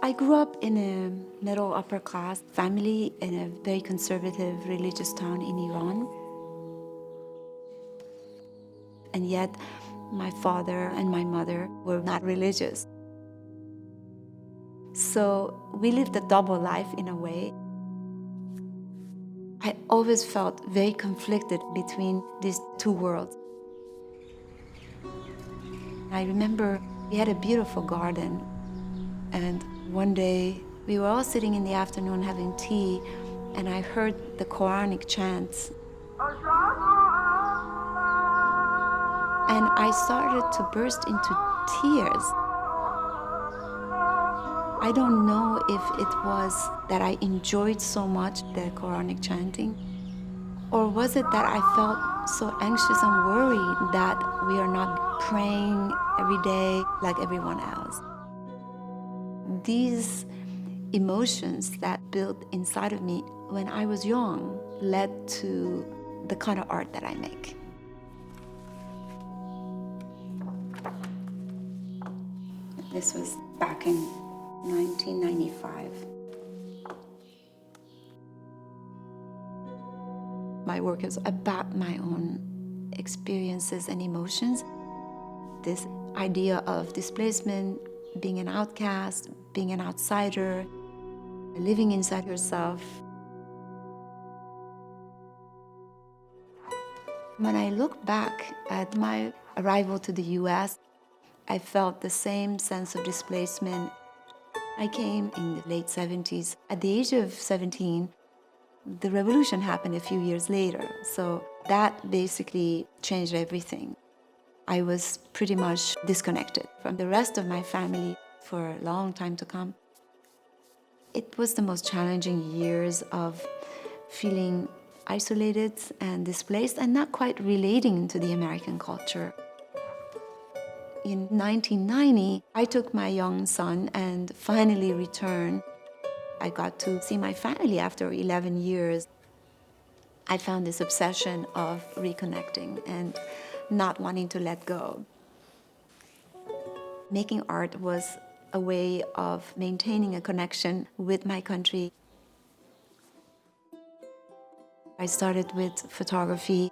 I grew up in a middle upper class family in a very conservative religious town in Iran. And yet my father and my mother were not religious. So we lived a double life in a way. I always felt very conflicted between these two worlds. I remember we had a beautiful garden, and one day we were all sitting in the afternoon having tea, and I heard the Quranic chants. And I started to burst into tears. I don't know if it was that I enjoyed so much the Quranic chanting, or was it that I felt so anxious and worried that we are not praying every day like everyone else. These emotions that built inside of me when I was young led to the kind of art that I make. This was back in 1995. My work is about my own experiences and emotions. This idea of displacement, being an outcast, being an outsider, living inside yourself. When I look back at my arrival to the US, I felt the same sense of displacement. I came in the late 70s. At the age of 17, the revolution happened a few years later, so that basically changed everything. I was pretty much disconnected from the rest of my family for a long time to come. It was the most challenging years of feeling isolated and displaced and not quite relating to the American culture. In 1990, I took my young son and finally returned. I got to see my family after 11 years. I found this obsession of reconnecting and not wanting to let go. Making art was a way of maintaining a connection with my country. I started with photography.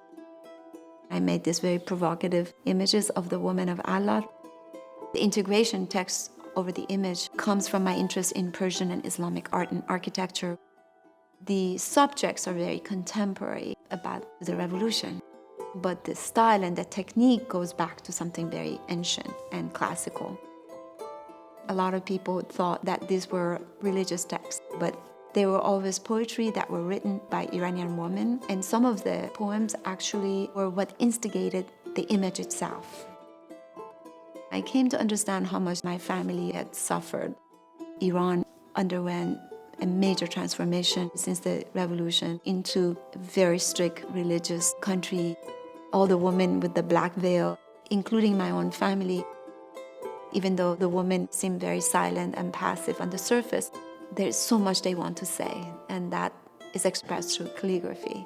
I made these very provocative images of the woman of Allah. The integration text over the image comes from my interest in Persian and Islamic art and architecture. The subjects are very contemporary about the revolution, but the style and the technique goes back to something very ancient and classical. A lot of people thought that these were religious texts, but they were always poetry that were written by Iranian women, and some of the poems actually were what instigated the image itself. I came to understand how much my family had suffered. Iran underwent a major transformation since the revolution into a very strict religious country. All the women with the black veil, including my own family, even though the women seem very silent and passive on the surface, there's so much they want to say, and that is expressed through calligraphy.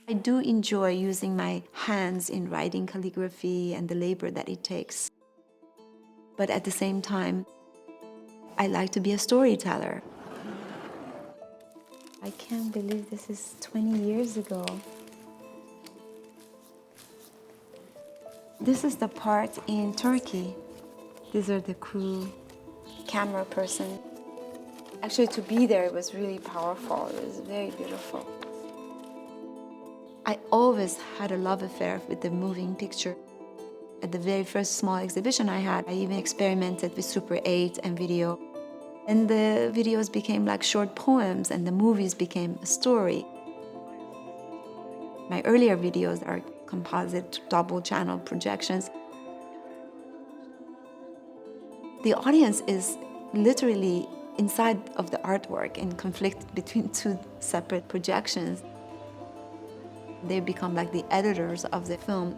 I do enjoy using my hands in writing calligraphy and the labor that it takes. But at the same time, I like to be a storyteller. I can't believe this is 20 years ago. This is the part in Turkey. These are the crew, camera person. Actually, to be there, it was really powerful. It was very beautiful. I always had a love affair with the moving picture. At the very first small exhibition I had, I even experimented with Super 8 and video. And the videos became like short poems, and the movies became a story. My earlier videos are composite double-channel projections. The audience is literally inside of the artwork in conflict between two separate projections. They become like the editors of the film.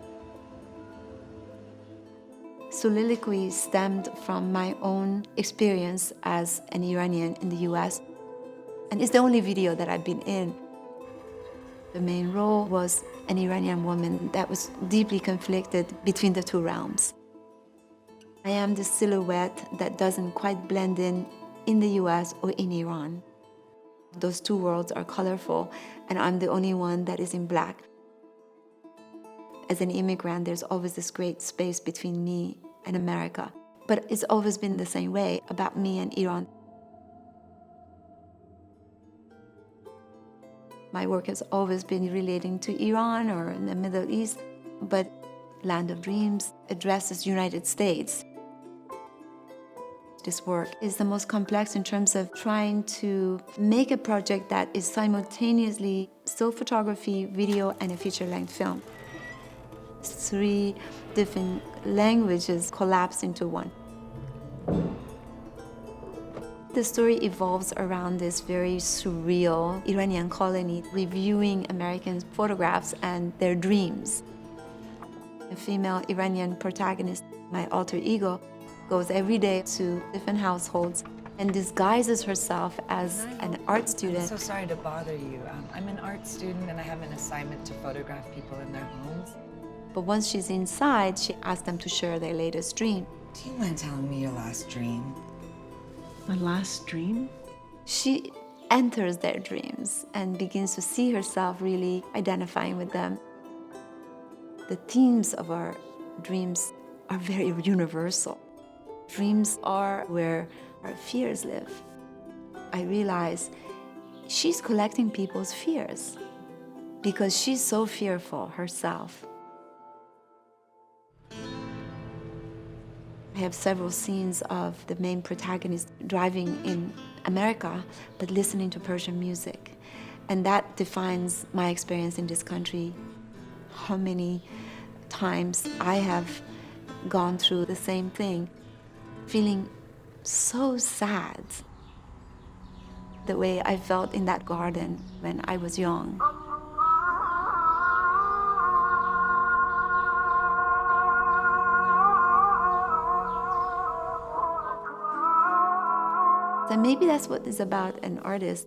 Soliloquy stemmed from my own experience as an Iranian in the US, and it's the only video that I've been in. The main role was an Iranian woman that was deeply conflicted between the two realms. I am the silhouette that doesn't quite blend in the US or in Iran. Those two worlds are colorful, and I'm the only one that is in black. As an immigrant, there's always this great space between me and America. But it's always been the same way about me and Iran. My work has always been relating to Iran or in the Middle East, but Land of Dreams addresses United States. This work is the most complex in terms of trying to make a project that is simultaneously still photography, video, and a feature-length film. 3 different languages collapse into one. The story evolves around this very surreal Iranian colony reviewing American photographs and their dreams. A female Iranian protagonist, my alter ego, goes every day to different households and disguises herself as an art student. I'm so sorry to bother you. I'm an art student and I have an assignment to photograph people in their homes. But once she's inside, she asks them to share their latest dream. Do you mind telling me your last dream? My last dream? She enters their dreams and begins to see herself really identifying with them. The themes of our dreams are very universal. Dreams are where our fears live. I realize she's collecting people's fears because she's so fearful herself. I have several scenes of the main protagonist driving in America, but listening to Persian music. And that defines my experience in this country. How many times I have gone through the same thing, feeling so sad, the way I felt in that garden when I was young. So maybe that's what it's about an artist.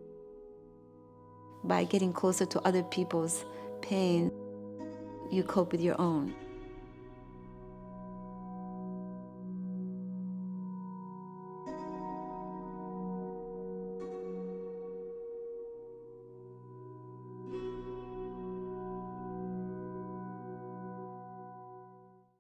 By getting closer to other people's pain, you cope with your own.